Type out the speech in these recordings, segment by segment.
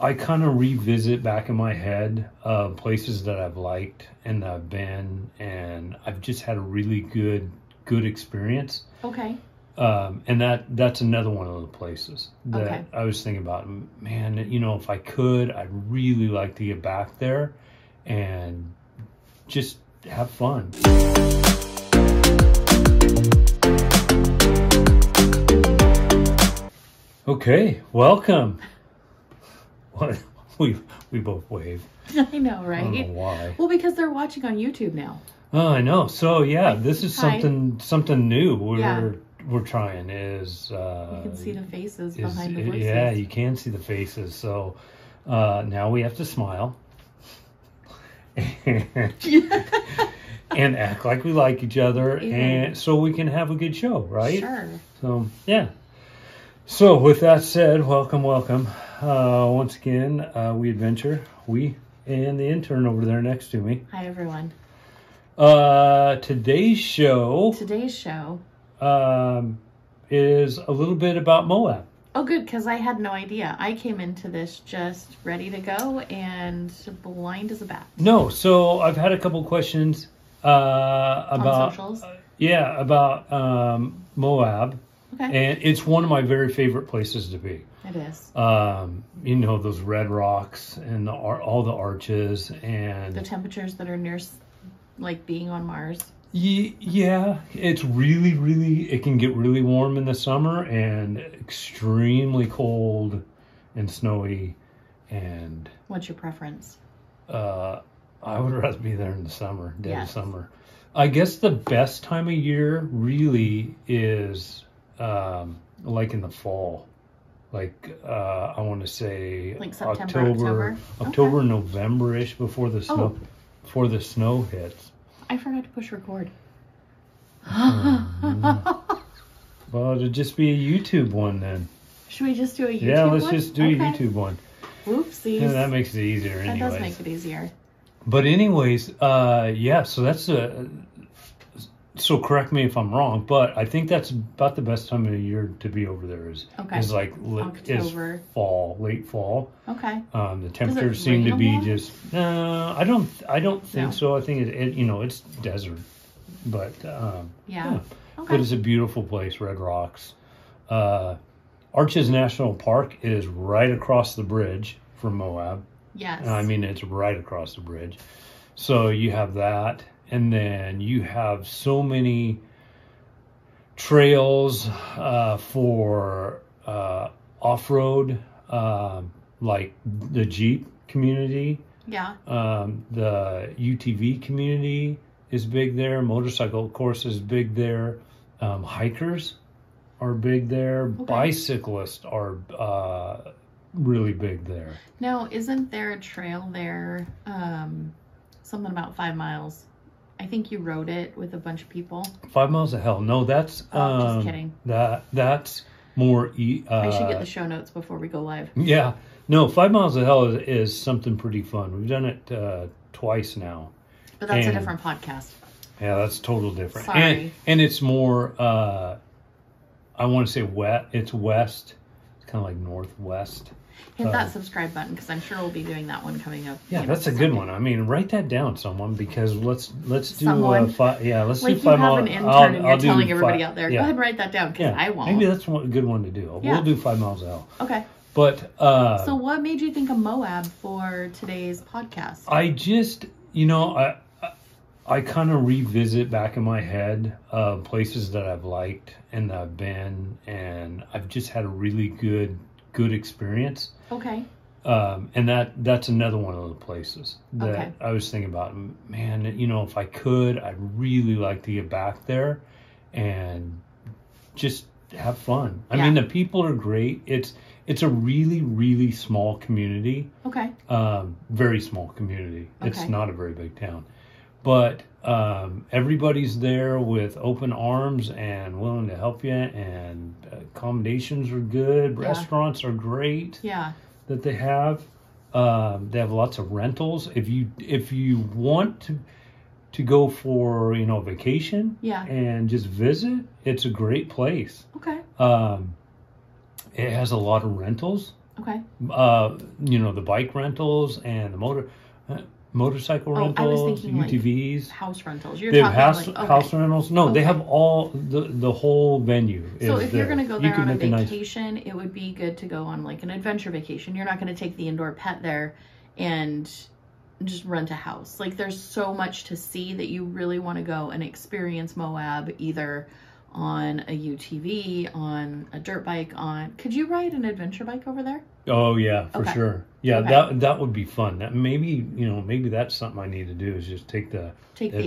I kind of revisit back in my head places that I've liked and that I've been, and I've just had a really good experience. Okay. And that's another one of the places that I was thinking about. Man, if I could, I'd really like to get back there and just have fun. Okay, welcome. What we both wave. I know, right? I don't know why. Well, because they're watching on YouTube now. Oh, I know. So yeah, this is something new. We're trying is you can see the faces behind the voices. Yeah, you can see the faces. So now we have to smile and act like we like each other, and so we can have a good show, right? Sure. So yeah. So with that said, welcome. Once again, we adventure. We and the intern over there next to me. Hi, everyone. Today's show is a little bit about Moab. Oh, good, because I had no idea. I came into this just ready to go and blind as a bat. No, so I've had a couple questions about socials. About Moab. Okay. And it's one of my very favorite places to be. It is. Those red rocks and all the arches and the temperatures that are near, like being on Mars. Yeah, it's really, it can get really warm in the summer and extremely cold and snowy. And what's your preference? I would rather be there in the summer, dead of summer. I guess the best time of year really is like in the fall. Like I want to say like September, October, November-ish before the snow hits. I forgot to push record. Well, it'll just be a YouTube one then. Should we just do a YouTube one? Yeah, let's just do a YouTube one. Whoopsies. Yeah, that makes it easier anyways. That does make it easier. But anyways, so that's so correct me if I'm wrong, but I think that's about the best time of the year to be over there is like October. Is fall, late fall. Okay. The temperatures seem to be just I don't think so. I think it's desert. But yeah. Okay. But it's a beautiful place, Red Rocks. Arches National Park is right across the bridge from Moab. Yes. I mean, it's right across the bridge. So you have that. And then you have so many trails for off-road, like the Jeep community. Yeah. The UTV community is big there. Motorcycle, of course, is big there. Hikers are big there. Okay. Bicyclists are really big there. Now, isn't there a trail there, something about 5 miles? I think you rode it with a bunch of people. 5 miles of hell. No, that's just kidding. That's more I should get the show notes before we go live. Yeah. No, 5 miles of hell is something pretty fun. We've done it twice now. But that's a different podcast. Yeah, that's total different. Sorry. And it's more I want to say it's west. It's kind of like northwest. Hit that subscribe button because I'm sure we'll be doing that one coming up. Yeah, that's a good one. I mean, write that down, someone, because let's do someone. Let's like do 5 miles. You have an intern and you're telling everybody out there, yeah. Go ahead and write that down because I won't. Maybe that's a good one to do. Yeah. We'll do 5 miles of hell. Okay. But so what made you think of Moab for today's podcast? I just, I kind of revisit back in my head places that I've liked and that I've been, and I've just had a really good experience. Okay. And that's another one of the places that I was thinking about. Man, if I could, I'd really like to get back there and just have fun. I mean, the people are great. It's a really small community. Okay. Very small community. Okay. It's not a very big town. But everybody's there with open arms and willing to help you, and accommodations are good. Yeah. Restaurants are great. Yeah. That they have. They have lots of rentals. If you want to go for vacation, and just visit, it's a great place. Okay. It has a lot of rentals. Okay. You know, the bike rentals and the motorcycle rentals, I was thinking UTVs, like house rentals. They have house rentals. No, they have all the whole venue. So if you're going to go there on a vacation, it would be good to go on like an adventure vacation. You're not going to take the indoor pet there and just rent a house. Like there's so much to see that you really want to go and experience Moab, either on a UTV, on a dirt bike, could you ride an adventure bike over there? Oh yeah, for sure. Yeah, that would be fun. That maybe that's something I need to do, is just take the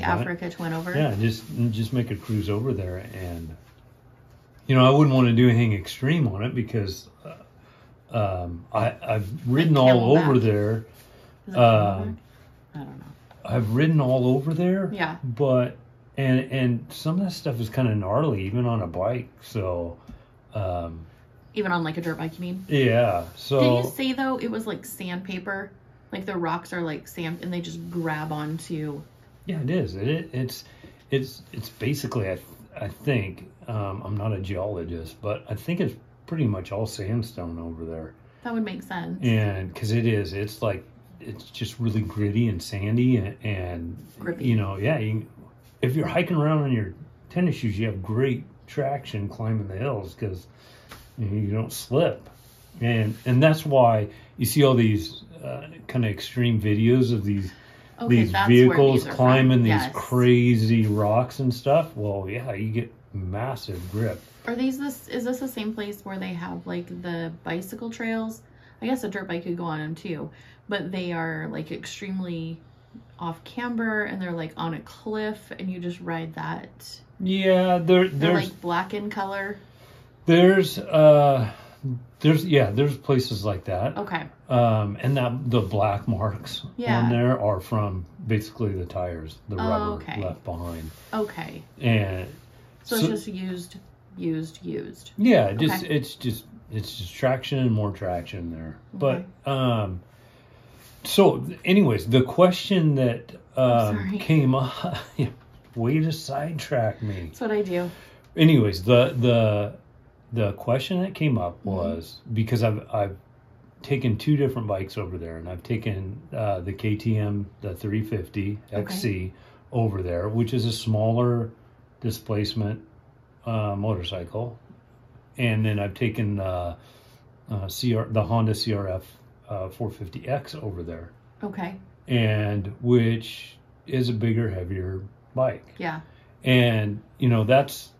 Africa Twin over. Yeah, just make a cruise over there. And I wouldn't want to do anything extreme on it because I've ridden all over there. I don't know. I've ridden all over there. Yeah. But and some of that stuff is kind of gnarly, even on a bike. So. Even on like a dirt bike, you mean? Yeah. So. Did you say though it was like sandpaper? Like the rocks are like sand, and they just grab onto. Yeah, it is. It's basically I think I'm not a geologist, but I think it's pretty much all sandstone over there. That would make sense. And because it's like it's just really gritty and sandy and grippy. If you're hiking around on your tennis shoes, you have great traction climbing the hills because you don't slip. And that's why you see all these kind of extreme videos of these vehicles climbing these crazy rocks and stuff. Well, yeah, you get massive grip. Is this the same place where they have like the bicycle trails? I guess a dirt bike could go on them too, but they are like extremely off camber and they're like on a cliff and you just ride that. Yeah, they're like black in color. There's places like that. Okay. And the black marks on there are from basically the tires, the rubber left behind. Okay. And so it's just used. Yeah, it's just traction and more traction there. Okay. But so anyways, the question that came up, way to sidetrack me. That's what I do. Anyways, the question that came up was because I've taken two different bikes over there, and I've taken the KTM, the 350 XC over there, which is a smaller displacement motorcycle, and then I've taken the Honda CRF 450X over there. Okay. And which is a bigger, heavier bike. Yeah. And that's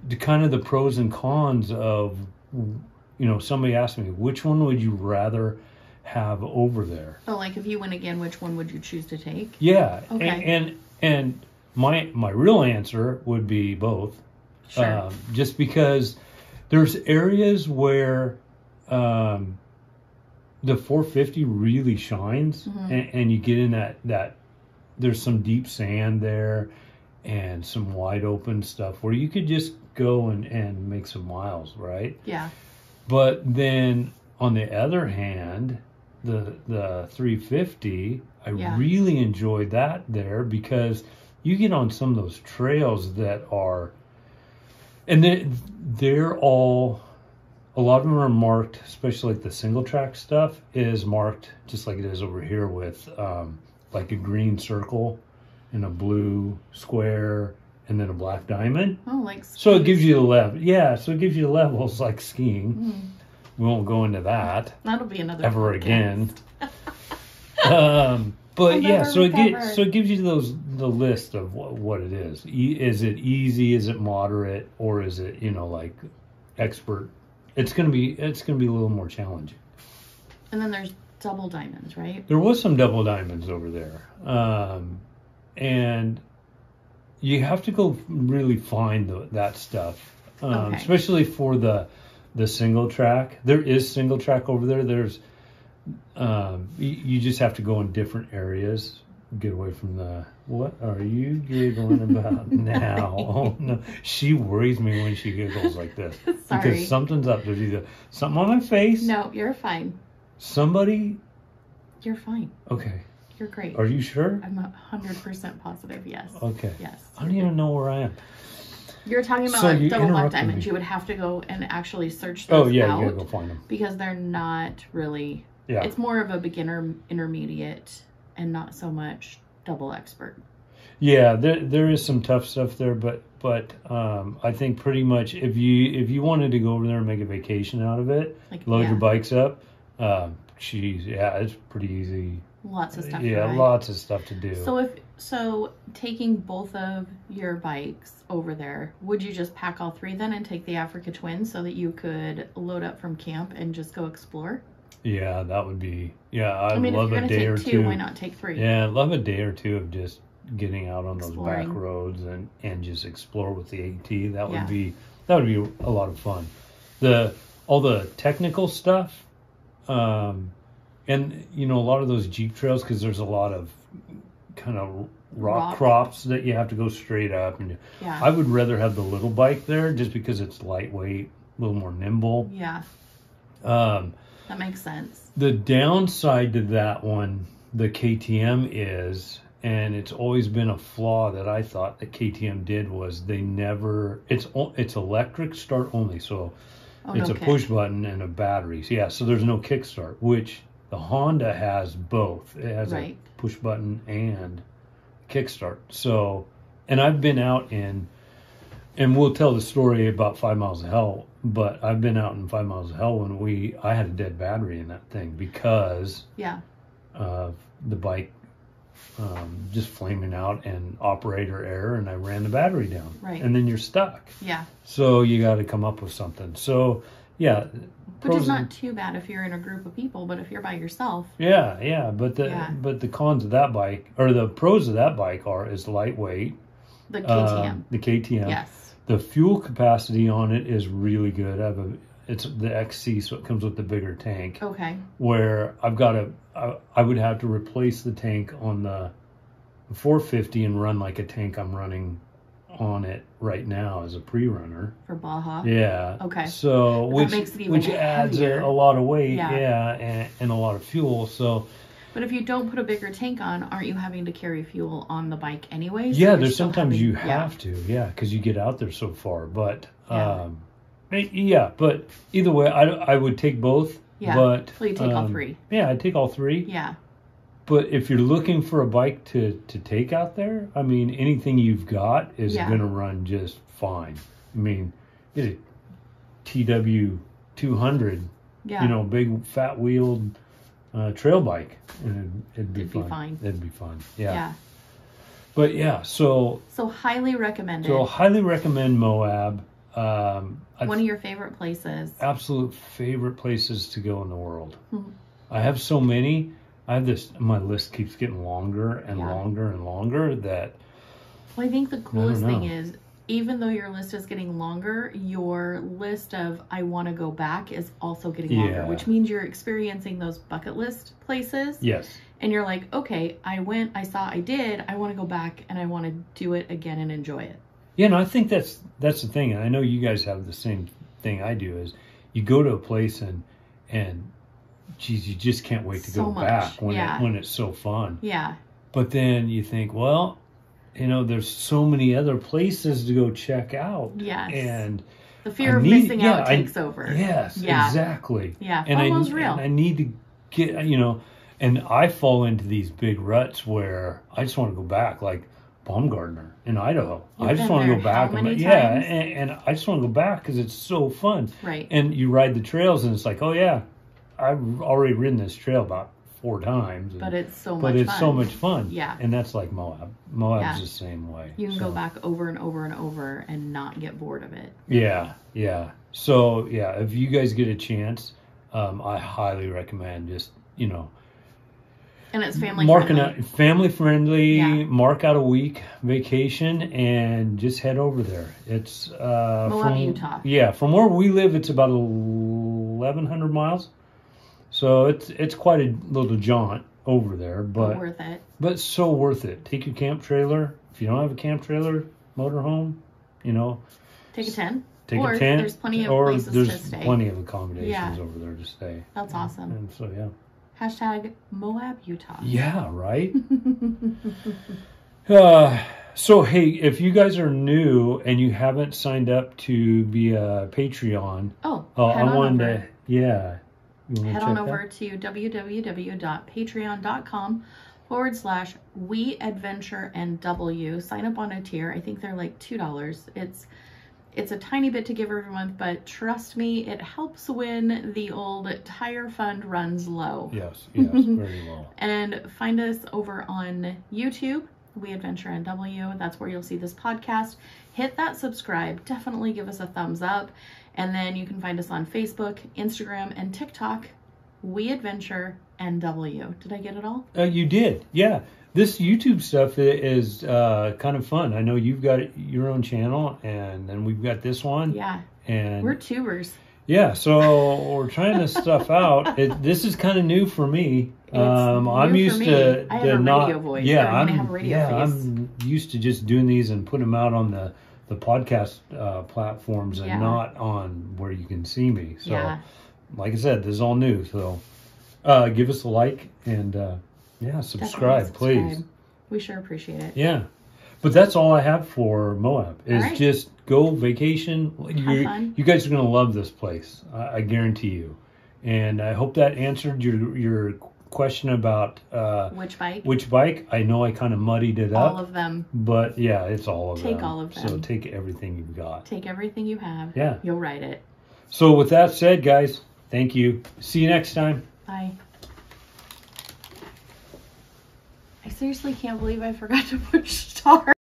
the kind of the pros and cons of, somebody asked me, which one would you rather have over there? Oh, like if you went again, which one would you choose to take? Yeah. Okay. And my real answer would be both. Sure. Just because there's areas where the 450 really shines, and you get in that there's some deep sand there and some wide open stuff where you could just go and make some miles, right? Yeah. But then on the other hand, the 350, I really enjoyed that there because you get on some of those trails that are, and they're all, a lot of them are marked, especially like the single track stuff is marked just like it is over here with like a green circle and a blue square and then a black diamond. Oh, like skiing. So it gives you the level. Yeah, so it gives you the levels like skiing. We won't go into that. That'll be another ever podcast. Again. But yeah, so it gives you the list of what it is. Is it easy? Is it moderate? Or is it like expert? It's gonna be a little more challenging. And then there's double diamonds, right? There was some double diamonds over there, and you have to go really find that stuff, especially for the single track. There is single track over there. There's you just have to go in different areas. Get away from what are you giggling about now? Oh no, she worries me when she giggles like this. Sorry. Because something's up. There's either something on my face. No, you're fine. Somebody. You're fine. Okay. You're great. Are you sure? I'm 100% positive. Yes. Okay. Yes. I don't even know where I am. You're talking about like double black diamonds. You would have to go and actually search those out. You gotta go find them. Because they're not really... Yeah. It's more of a beginner, intermediate, and not so much double expert. Yeah, there is some tough stuff there, but I think pretty much if you wanted to go over there and make a vacation out of it, like, load your bikes up, it's pretty easy. Lots of stuff. Yeah, lots of stuff to do. So taking both of your bikes over there, would you just pack all three then and take the Africa Twin so that you could load up from camp and just go explore? Yeah, that would be. Yeah, I'd love a day or two. Why not take three? Yeah, I'd love a day or two of just getting out on those back roads and just explore with the AT. That would be a lot of fun. All the technical stuff, and a lot of those Jeep trails, because there's a lot of kind of rock crops that you have to go straight up, and I would rather have the little bike there just because it's lightweight, a little more nimble. Yeah. That makes sense. The downside to that one, the KTM is, and it's always been a flaw that I thought that KTM did, was they never, it's electric start only, so it's a push button and a battery. So there's no kickstart, which the Honda has both. It has a push button and kickstart. So, and I've been out in, and we'll tell the story about 5 Miles of Hell, but I've been out in 5 Miles of Hell when I had a dead battery in that thing because of the bike just flaming out and operator error, and I ran the battery down. Right. And then you're stuck. Yeah. So you got to come up with something. So, yeah. Which is not too bad if you're in a group of people, but if you're by yourself. Yeah. But the cons of that bike, or the pros of that bike is lightweight. The KTM. The KTM. Yes. The fuel capacity on it is really good. It's the XC, so it comes with the bigger tank. Okay. Where I would have to replace the tank on the 450 and run like a tank I'm running on it right now as a pre-runner. For Baja? Yeah. Okay. So, which adds a lot of weight, and a lot of fuel, so... But if you don't put a bigger tank on, aren't you having to carry fuel on the bike anyways? Yeah, there's sometimes you have to, because you get out there so far. But but either way, I would take both. Yeah. But you take all three. Yeah, I'd take all three. Yeah. But if you're looking for a bike to take out there, I mean, anything you've got is going to run just fine. I mean, it's a TW 200, big fat wheeled trail bike, and it'd be fine. It'd be fun. Yeah. But so highly recommended. So highly recommend Moab. One of your favorite places. Absolute favorite places to go in the world. I have so many. My list keeps getting longer and longer and longer that. Well, I think the coolest thing is, even though your list is getting longer, your list of I want to go back is also getting longer, which means you're experiencing those bucket list places. Yes. And you're like, okay, I went, I saw, I did, I want to go back and I want to do it again and enjoy it. Yeah, no, I think that's the thing. And I know you guys have the same thing I do, is you go to a place and geez, you just can't wait to go back when it's so fun. Yeah. But then you think, well, there's so many other places to go check out. Yes. And the fear of missing out takes over. Yes, exactly. Yeah, FOMO's real. And I need to get, and I fall into these big ruts where I just want to go back, like Baumgartner in Idaho. I just want to go back. And I just want to go back because it's so fun. Right. And you ride the trails and it's like, oh yeah, I've already ridden this trail about 4 times. But it's so much fun. Yeah. And that's like Moab. Moab's the same way. You can go back over and over and over and not get bored of it. Yeah. So, if you guys get a chance, I highly recommend just, And it's family friendly. Mark out a week vacation and just head over there. It's Moab, Utah. Yeah, from where we live, it's about 1,100 miles. So it's quite a little jaunt over there, but worth it. But so worth it. Take your camp trailer. If you don't have a camp trailer, motorhome, take a tent. Take a tent. There's plenty of places to stay. There's plenty of accommodations over there to stay. That's awesome. And so Hashtag Moab Utah. Yeah, right. So, hey, if you guys are new and you haven't signed up to be a Patreon, I wanted to, yeah. Head on over to www.patreon.com/WEadventureNW. Sign up on a tier. I think they're like $2. It's a tiny bit to give every month, but trust me, it helps when the old tire fund runs low. Yes, very low. And find us over on YouTube, WEadventureNW. That's where you'll see this podcast. Hit that subscribe. Definitely give us a thumbs up. And then you can find us on Facebook, Instagram, and TikTok, WEadventureNW. Did I get it all? You did, yeah. This YouTube stuff is kind of fun. I know you've got your own channel, and then we've got this one. Yeah. And we're tubers. Yeah, so we're trying this stuff out. This is kind of new for me. I'm used to I have a radio voice. Yeah, I'm used to just doing these and putting them out on the podcast platforms and not on where you can see me. So, like I said, this is all new. So, give us a like and subscribe, please. We sure appreciate it. Yeah. But that's all I have for Moab. Is just go vacation. You guys are going to love this place. I guarantee you. And I hope that answered your question about which bike. Which bike? I know I kind of muddied it up. All of them. But yeah, it's all of them. Take all of them. So take everything you've got. Take everything you have. Yeah. You'll ride it. So with that said, guys, thank you. See you next time. Bye. I seriously can't believe I forgot to push start.